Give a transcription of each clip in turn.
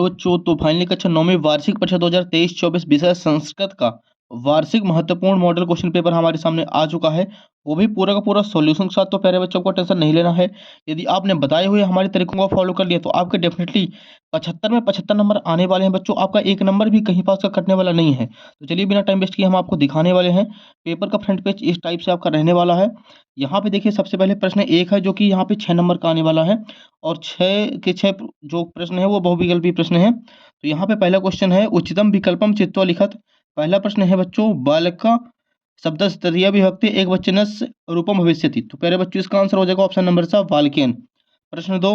Hello बच्चों, तो finally कक्षा 9वीं वार्षिक परीक्षा 2023-24 विषय संस्कृत का वार्षिक महत्वपूर्ण मॉडल क्वेश्चन पेपर हमारे सामने आ चुका है। वो भी पूरा का पूरा सॉल्यूशन के साथ। तो प्यारे बच्चों को टेंशन नहीं लेना है। यदि आपने बताए हुए हमारे तरीकों को फॉलो कर लिया तो आपके डेफिनेटली 75 में 75 नंबर आने वाले हैं बच्चों। आपका एक नंबर भी कहीं पास का कटने वाला नहीं है। तो चलिए बिना टाइम वेस्ट किए हम आपको दिखाने वाले हैं। पेपर का फ्रंट पेज इस टाइप से आपका रहने वाला है। यहाँ पे देखिए सबसे पहले प्रश्न एक है जो कि यहाँ पे 6 नंबर का आने वाला है और 6 के 6 जो प्रश्न है वो बहुविकल्पी प्रश्न है। तो यहाँ पे पहला क्वेश्चन है उच्चतम विकल्पम चित्वा लिखत। पहला प्रश्न है बच्चों बालका शब्दस्य तृतीया विभक्ति एकवचनस्य रूपम भविष्यति। तो प्यारे बच्चों इसका आंसर हो जाएगा ऑप्शन नंबर सा बालकेन। प्रश्न 2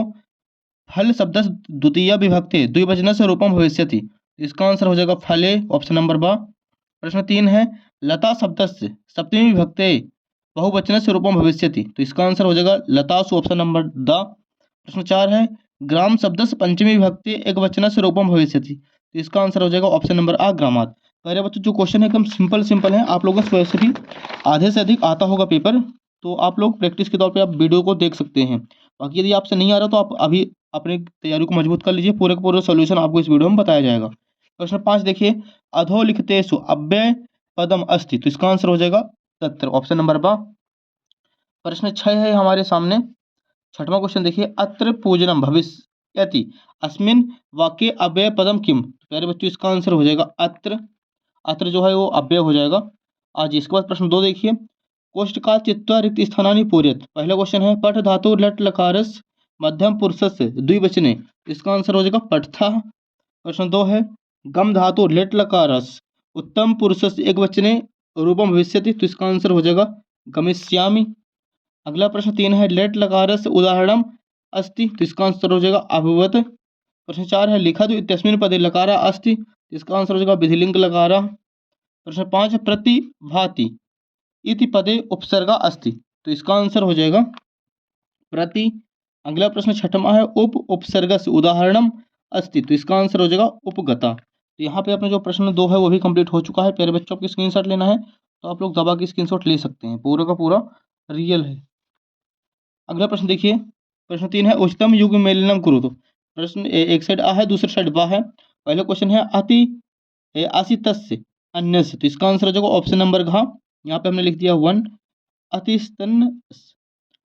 फल शब्दस्य द्वितीया विभक्ति द्विवचनस्य रूपम भविष्यति। इसका आंसर हो जाएगा फले, ऑप्शन नंबर बा। प्रश्न 3 है लता शब्दस्य सप्तमी विभक्ति बहुवचनस्य रूपम भविष्यति। तो इसका आंसर हो जाएगा लतासु, ऑप्शन नंबर द। प्रश्न 4 है ग्राम शब्दस्य पंचमी विभक्ति एकवचनस्य रूपम भविष्यति। तो इसका आंसर हो जाएगा ऑप्शन नंबर आ ग्रामात। पहले बच्चों जो क्वेश्चन है एकदम सिंपल है। आप लोगों को वैसे भी आधे से अधिक आता होगा पेपर, तो आप लोग प्रैक्टिस के तौर पे आप वीडियो को देख सकते हैं। बाकी यदि आपसे नहीं आ रहा तो आप अभी अपनी तैयारी को मजबूत कर लीजिए। पूरे का पूरा सोल्यूशन आपको इस वीडियो में बताया जाएगा। प्रश्न 5 देखिए अधोलिखितेषु अव्यय पदम अस्ति। तो इसका आंसर हो जाएगा तत्र, ऑप्शन नंबर बा। प्रश्न 6 है हमारे सामने। छठवां क्वेश्चन देखिए अत्र पूजनम भविष्यति अस्मिन् वाक्ये अव्यय पदम किम। प्यारे बच्चों इसका आंसर हो जाएगा अत्र। अत्र जो है वो अव्यय हो जाएगा। आज इसके बाद प्रश्न 2 देखिए कोष्ठ का चित्वा रिक्त स्थानानि पूर्यत। पहला क्वेश्चन है पठ धातु लट लकारस मध्यम पुरुषस्य द्विवचने। इसका आंसर हो जाएगा पठथा। प्रश्न 2 है गम धातु लट लकारस उत्तम पुरुषस्य एकवचने रूपम भविष्यति। तो इसका आंसर हो जाएगा गमिष्यामि। अगला प्रश्न 3 है लेट लकारस्य उदाहरणम अस्ति। तो इसका आंसर हो जाएगा अभवत। प्रश्न 4 है लिखा तो इत्यस्मिन् पदे लकारा अस्ति। इसका आंसर हो जाएगा विधिलिंग लकारा। प्रश्न 5 है प्रतिभाति इति पदे उपसर्गा अस्ति। तो इसका आंसर हो जाएगा प्रति। अगला प्रश्न 6वां है उपसर्गस्य उदाहरणम अस्ति। तो इसका आंसर हो जाएगा उपगता। तो यहाँ पे अपने जो प्रश्न 2 है वो भी कंप्लीट हो चुका है। प्यारे बच्चों आपको स्क्रीनशॉट लेना है तो आप लोग दबा के स्क्रीनशॉट ले सकते हैं। पूरा का पूरा रियल है। अगला प्रश्न देखिए प्रश्न 3 है उच्चतम युग मेलनम कुरु। तो प्रश्न एक साइड आ है दूसरी साइड बा है। पहला क्वेश्चन है अति आसितस्य अन्यस्य। तो इसका आंसर हो जाएगा ऑप्शन नंबर घ। यहाँ पे हमने लिख दिया 1 अतिस्तन।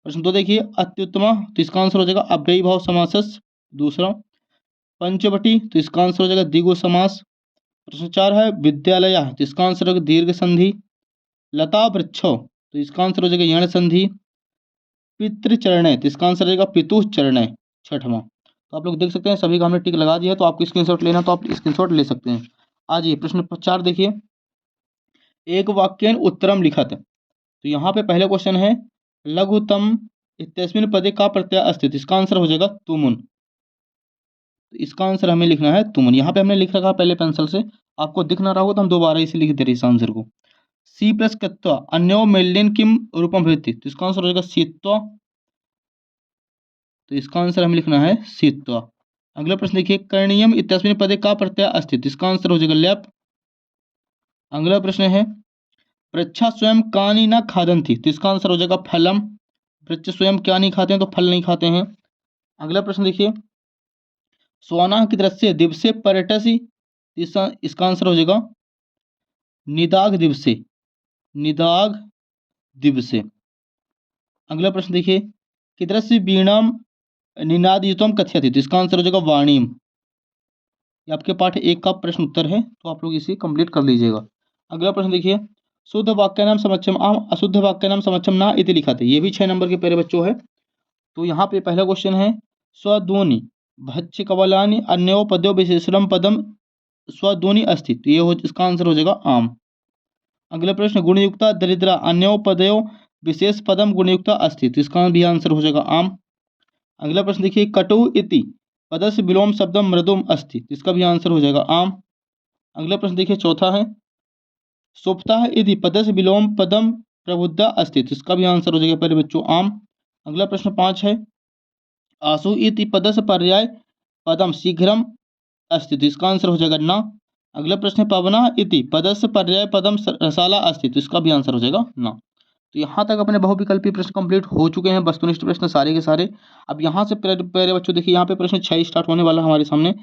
प्रश्न 2 देखिए अत्युत्तमा। तो इसका आंसर हो जाएगा अव्ययी भाव समासस दूसरा। पंचवटी। तो इसका आंसर हो जाएगा द्विगु समास। प्रश्न 4 है विद्यालय। तो इसका आंसर होगा दीर्घ संधि। लता वृक्षो। तो इसका आंसर हो जाएगा यण संधि। पितृचरण। तो इसका आंसर रहेगा पितुचरण छठवां। तो आप लोग देख सकते हैं सभी का हमने टिक लगा दिया है। तो आपको स्क्रीनशॉट लेना तो आप स्क्रीनशॉट ले सकते हैं। आज ये प्रश्न 4 देखिए एक वाक्यन उत्तरम लिखत। तो यहाँ पे पहला क्वेश्चन है लघुतम इत्यस्मिन् पदे का प्रत्यय अस्ति। तो इसका आंसर हो जाएगा तुमुन। तो इसका आंसर हमें लिखना है तुमुन। यहाँ पे हमने लिख रखा पहले पेंसिल से, आपको दिख ना रहा होगा तो हम दोबारा इसे लिख दे रहे इस आंसर को। सी प्लस कृत्वा अन्यो मेलिन किम रूपम भवति। तो इसका आंसर हो जाएगा सीत्वा। तो इसका आंसर हमें लिखना है सीत्वा। अगला प्रश्न देखिए करणीयम इत्यस्मिन् पदे का प्रत्यय अस्ति। तो इसका आंसर हो जाएगा ल्यप। अगला प्रश्न है वृक्षा स्वयं कानि न खादन्ति। तो इसका आंसर हो जाएगा फलम। वृक्ष स्वयं क्या नहीं खाते हैं, तो फल नहीं खाते हैं। अगला प्रश्न देखिए स्वाना की दृश्य दिवसे पर्यटसी। इसका आंसर हो जाएगा निदाग दिवसे। निदाग दिवसे। अगला प्रश्न देखिए किदृश्य वीणाम निनादयुतम कथयति। तो इसका आंसर हो जाएगा वाणीम। ये आपके पाठ 1 का प्रश्न उत्तर है, तो आप लोग इसे कंप्लीट कर लीजिएगा। अगला प्रश्न देखिए शुद्ध वाक्य नाम समक्षम आम अशुद्ध वाक्य नाम समक्षम ना इति लिखा था। ये भी 6 नंबर के प्यारे बच्चों है। तो यहाँ पे पहला क्वेश्चन है स्वध्वनि भच्य कवलानि अन्यो पदो विशेषणम पदम स्वध्वनि अस्ति। तो ये इसका आंसर हो जाएगा आम। अगला प्रश्न गुणयुक्ता दरिद्रा अन्यो पदयो विशेष पदम गुणयुक्ता अस्ति। तो इसका भी आंसर हो जाएगा आम। अगला प्रश्न देखिए कटु इति पदस्य विलोम शब्दम मृदुम अस्ति। तो इसका भी आंसर हो जाएगा आम। अगला प्रश्न देखिए चौथा है सुप्ता इति पदस्य विलोम पदम प्रबुद्धा अस्ति। तो इसका भी आंसर हो जाएगा पहले बच्चों आम। अगला प्रश्न 5 है आसु इति पदस्य पर्याय पदम शीघ्रम अस्ति। तो इसका आंसर हो जाएगा ना। अगला प्रश्न है पवना इति पदस्य पर्याय पदम रसाला अस्ति। तो इसका भी आंसर हो जाएगा ना। तो यहाँ तक अपने बहुविकल्पी प्रश्न कंप्लीट हो चुके हैं, वस्तुनिष्ठ प्रश्न सारे के सारे। अब यहाँ से प्यारे बच्चों देखिए यहाँ पे प्रश्न 6 स्टार्ट होने वाला है हमारे सामने।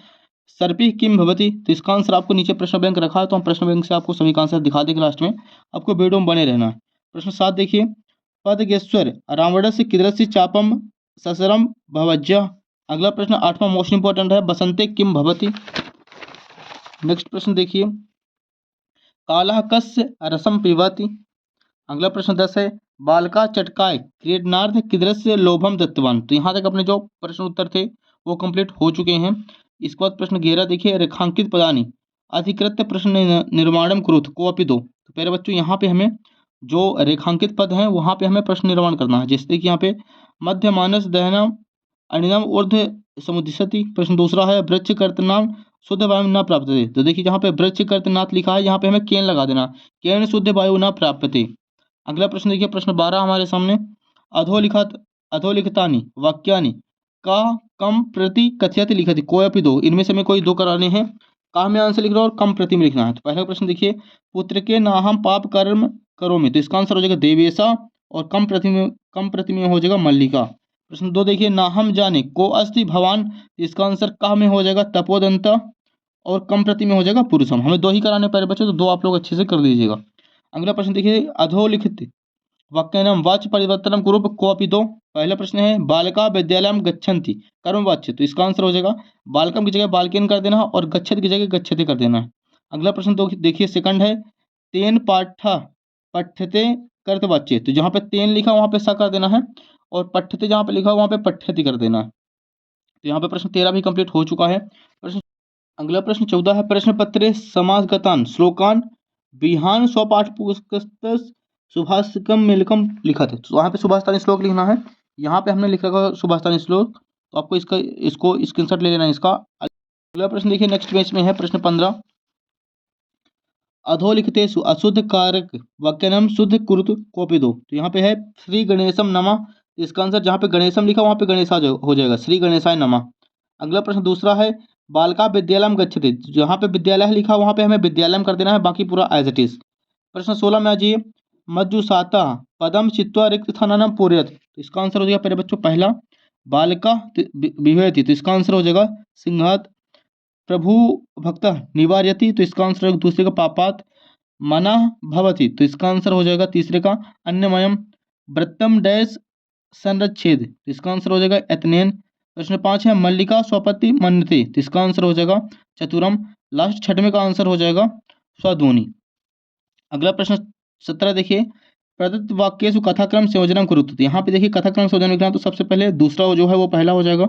सर्पि किम भवति, तो इसका आंसर आपको नीचे प्रश्न बैंक रखा है, तो हम प्रश्न बैंक से आपको सभी का आंसर दिखा देंगे लास्ट में। आपको वीडियो में बने रहना है। प्रश्न 7 देखिए, पदगेश्वर रावणस्य कीदृश चापम ससरम भवज्य। अगला प्रश्न 8वां मोस्ट इंपॉर्टेंट है, बसंते किम भवति। नेक्स्ट प्रश्न देखिए, कालः कस्य रसम पिबति। अगला प्रश्न 10 है, बालका चटकाय क्रीडनार्थ कीदृश लोभम दत्तवान। तो यहाँ तक अपने जो प्रश्न उत्तर थे वो कंप्लीट हो चुके हैं। इसके बाद प्रश्न 11 देखिए, रेखांकित पदानी अधिकृत्य प्रश्न निर्माणम कुरुत कोअपि दो। तो प्यारे बच्चों, यहाँ पे हमें जो रेखांकित पद हैं वहाँ पे हमें प्रश्न निर्माण करना है। जैसे कि यहाँ पे मध्य मानस दहना अनिनम ऊर्ध समुदिशति। प्रश्न दूसरा है, वृक्ष कर्तनाम शुद्ध वायु न प्राप्यते। तो देखिए जहाँ पे वृक्ष कर्तनाथ लिखा है यहाँ पे हमें केन लगा देना, केन शुद्ध वायु न प्राप्यते। अगला प्रश्न देखिए, प्रश्न 12 हमारे सामने, अधोलिखितानि वाक्यानि का कम प्रति कथयति लिखति कोऽपि दो। इनमें से हमें कोई दो कराने हैं। का में आंसर लिख रहा है और कम प्रति में लिखना है। तो पहला प्रश्न देखिए, पुत्र के नाहम पाप कर्म करोमि। तो इसका आंसर हो जाएगा देवेशा, और कम प्रति में हो जाएगा मल्लिका। प्रश्न 2 देखिए, नाहम जाने को अस्ति भवान। इसका आंसर का में हो जाएगा तपोदंता, और कम प्रति में हो जाएगा पुरुषम। हमें दो ही कराने पड़े बच्चों, तो दो आप लोग अच्छे से कर लीजिएगा। अगला प्रश्न देखिए, अधोलिखित वाक्यानां वाच्य परिवर्तनम कुरु कोऽपि दो। पहला प्रश्न है, बालका विद्यालयम गच्छन्ति कर्म वाच्य। तो इसका आंसर हो जाएगा बालकम की जगह बालकेन कर देना और गच्छति की जगह गच्छति कर देना है। अगला प्रश्न तो देखिए सेकंड है, तेन पाठा पठ्यते कर्तवाच्य। तो जहाँ पे तेन लिखा वहाँ पे सा कर देना है, और पठ्यते जहाँ पे लिखा वहाँ पे पठ्यति कर देना है। तो यहाँ पे प्रश्न 13 भी कंप्लीट हो चुका है। प्रश्न अगला प्रश्न 14 है, प्रश्न पत्रे समासगतान श्लोकान विहान स्वपाठ पुस्तक सुभाषिकम मिलकम लिखा था। तो वहाँ पे सुभाषितानी श्लोक लिखना है। यहाँ पे हमने लिख रखा है सुभाषितानी श्लोक, तो आपको इसको स्क्रीनशॉट ले लेना है इसका। अगला प्रश्न देखिए नेक्स्ट पेज में है, प्रश्न 15, अधोलिखितेषु अशुद्ध कारक वाक्यानां शुद्ध कुरुत कोऽपि दो। तो यहाँ पे है श्री गणेशम नमः। इसका आंसर जहाँ पे गणेशम लिखा वहाँ पे गणेशा हो जाएगा, श्री गणेशाय नमः। अगला प्रश्न दूसरा है, बालका विद्यालयम गच्छति। जहाँ पे विद्यालय लिखा वहाँ पे हमें विद्यालयम कर देना है, बाकी पूरा एज इट इज। प्रश्न 16 में आ जाइए, मज्जुसाता पदम चित्वा रिक्त स्थानानां पूरयत। तो इसका आंसर हो जाएगा पहले बच्चों पहला, बालका विहयति। तो इसका आंसर हो जाएगा सिंहात। प्रभु भक्त निवार्यति। तो इसका आंसर होगा दूसरे का, पापात मना भवति। तो इसका आंसर हो जाएगा तीसरे का, अन्यमयम। वृत्तम डैश संरच्छेद। तो इसका आंसर हो जाएगा एतनेन। प्रश्न 5 है, मल्लिका स्वपति मन्यते। तो इसका आंसर हो जाएगा चतुरम। लास्ट छठवें का आंसर हो जाएगा स्वध्वनि। अगला प्रश्न 17 देखिए, प्रदत्त वाक्य कथाक्रम संयोजन कुरुत। तो यहाँ पे देखिए कथाक्रम संयोजन लिखना है, तो सबसे पहले दूसरा जो है वो पहला हो जाएगा,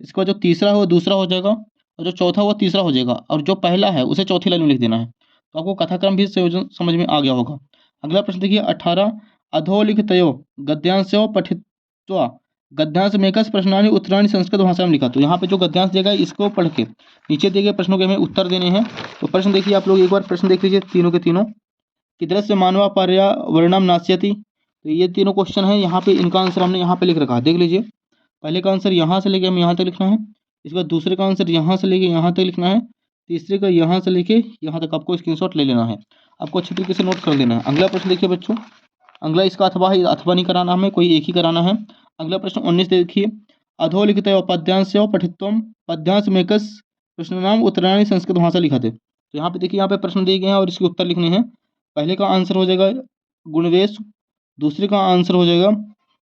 इसका जो तीसरा है वो दूसरा हो जाएगा, और जो चौथा वो तीसरा हो जाएगा, और जो पहला है उसे चौथी लाइन में लिख देना है। तो आपको कथाक्रम भी संयोजन समझ में आ गया होगा। अगला प्रश्न देखिए 18, अधोलिखितयो गद्यांशो पठित्वा गद्यांश मेकस प्रश्नानि उत्तराणि संस्कृत भाषा में लिखा। तो यहाँ पे जो गद्यांश देगा इसको पढ़ के नीचे दिए गए प्रश्नों के हमें उत्तर देने हैं। तो प्रश्न देखिए आप लोग एक बार प्रश्न देख लीजिए, तीनों के तीनों, किधर से मानवा पर्यावरणम नास्यति। तो ये तीनों क्वेश्चन है, यहाँ पे इनका आंसर हमने यहाँ पे लिख रखा है, देख लीजिए। पहले का आंसर यहाँ से लेके हमें यहाँ तक लिखना है, इसके बाद दूसरे का आंसर यहाँ से लेके यहाँ तक लिखना है, तीसरे का यहाँ से लेके यहाँ तक आपको स्क्रीनशॉट ले लेना है, आपको अच्छी तरीके से नोट कर लेना है। अगला प्रश्न देखिए बच्चों, अगला इसका अथवा नहीं कराना, हमें कोई एक ही कराना है। अगला प्रश्न 19 देखिए, अधोलिखित पद्यांश पठित्वम पद्यांश मेकस प्रश्न नाम उत्तरायणी संस्कृत भाषा लिखा थे। तो यहाँ पे देखिए यहाँ पे प्रश्न दिए गए हैं और इसके उत्तर लिखने हैं। पहले का आंसर हो जाएगा गुणवेश, दूसरे का आंसर हो जाएगा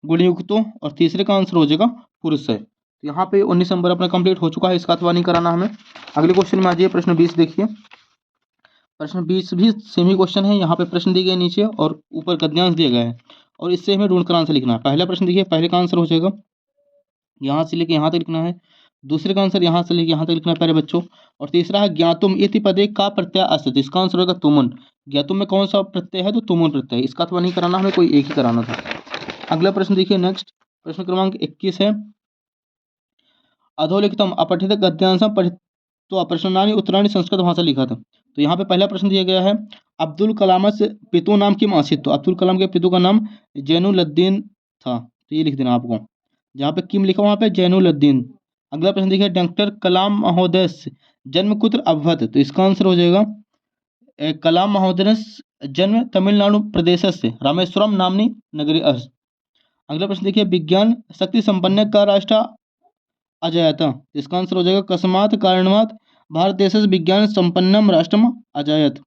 गुणयुक्तो, और तीसरे का आंसर हो जाएगा पुरुष है। तो यहाँ पे 19 नंबर अपना कंप्लीट हो चुका है, इसका अथवा नहीं कराना हमें। अगले क्वेश्चन में आ जाइए, प्रश्न 20 देखिए। प्रश्न 20 भी सेम ही क्वेश्चन है, यहाँ पे प्रश्न दिए गए नीचे और ऊपर गद्यांश दिया गया है, और इससे हमें ढूंढकर आंसर लिखना है। पहला प्रश्न देखिए, पहले का आंसर हो जाएगा यहाँ से लेके यहाँ तक लिखना है, दूसरे का आंसर यहाँ से लेके यहाँ तक लिखना है प्यारे बच्चों, और तीसरा है ज्ञातुम इति पदे का प्रत्यय अस्ति। इसका आंसर होगा तुमुन। ज्ञातुम में कौन सा प्रत्यय है, तो तुमुन प्रत्यय। इसका अथवा नहीं कराना, हमें कोई एक ही कराना था। अगला प्रश्न देखिए नेक्स्ट, प्रश्न क्रमांक 21 है, अधोलिखितम अपठित गद्यांशम पठित्वा प्रश्नानि उत्तराणि संस्कृत भाषा लिखा था। तो यहाँ पे पहला प्रश्न दिया गया है, अब्दुल कलाम से पितु नाम किम आसीत। तो अब्दुल कलाम के पितु का नाम जैनुलद्दीन था, तो ये लिख देना आपको। जहाँ पे किम लिखा वहाँ पे जैनुलद्दीन। अगला प्रश्न देखिए, डॉक्टर कलाम महोदय जन्म कुत्र अभवत। तो इसका आंसर हो जाएगा कलाम महोदय जन्म तमिलनाडु प्रदेश से रामेश्वरम नामनी नगरी अस्त। अगला प्रश्न देखिए, विज्ञान शक्ति संपन्न का राष्ट्र अजयता। इसका आंसर हो जाएगा कस्मात कारणात भारत देशस्य विज्ञान संपन्नम राष्ट्रम अजायत।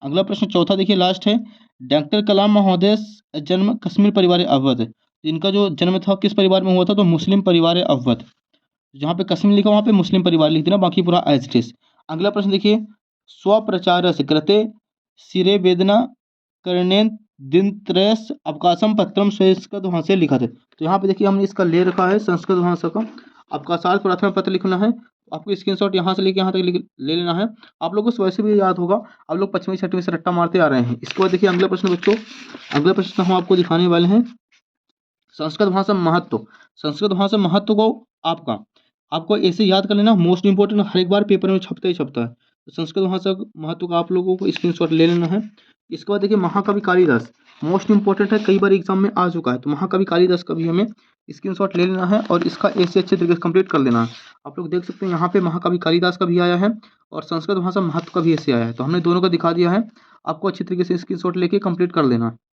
अगला प्रश्न चौथा देखिए, लास्ट है। डॉक्टर कलाम महोदय जन्म कश्मीर परिवार अवध। इनका जो जन्म था किस परिवार में हुआ था, तो मुस्लिम परिवार अवध। जहाँ पे कश्मीर लिखा वहाँ पे मुस्लिम परिवार लिख देना, बाकी पूरा एज इट इज। अगला प्रश्न देखिए, स्वप्रचारस्य कृते सिरे वेदना करणेन दिनत्रयस अवकाशम पत्रम संस्कृत भाषा लिखा थे। तो यहाँ पे देखिए हमने इसका ले रखा है संस्कृत भाषा का अवकाशार्थ प्रार्थना पत्र लिखना है। आपको स्क्रीनशॉट यहाँ से लेके यहाँ तक ले लेना है। आप लोगों को वैसे भी याद होगा, आप लोग 5वीं 6वीं से रट्टा मारते आ रहे हैं। इसके बाद देखिए अगला प्रश्न बच्चों, अगला प्रश्न हम आपको दिखाने वाले हैं संस्कृत भाषा महत्व। संस्कृत भाषा महत्व को आपको ऐसे याद कर लेना, मोस्ट इंपोर्टेंट, हर एक बार पेपर में छपता ही छपता है। तो संस्कृत भाषा महत्व का आप लोगों को स्क्रीनशॉट ले लेना है। इसके बाद देखिए महाकवि कालिदास, मोस्ट इंपोर्टेंट है, कई बार एग्जाम में आ चुका है। तो महाकवि कालिदास का भी हमें स्क्रीनशॉट ले लेना है और इसका ऐसे अच्छे तरीके से कंप्लीट कर लेना है। आप लोग देख सकते हैं यहाँ पे महाकवि कालिदास का भी आया है और संस्कृत भाषा महत्व का भी ऐसे आया है। तो हमने दोनों का दिखा दिया है, आपको अच्छी तरीके से स्क्रीनशॉट लेके कंप्लीट कर लेना है।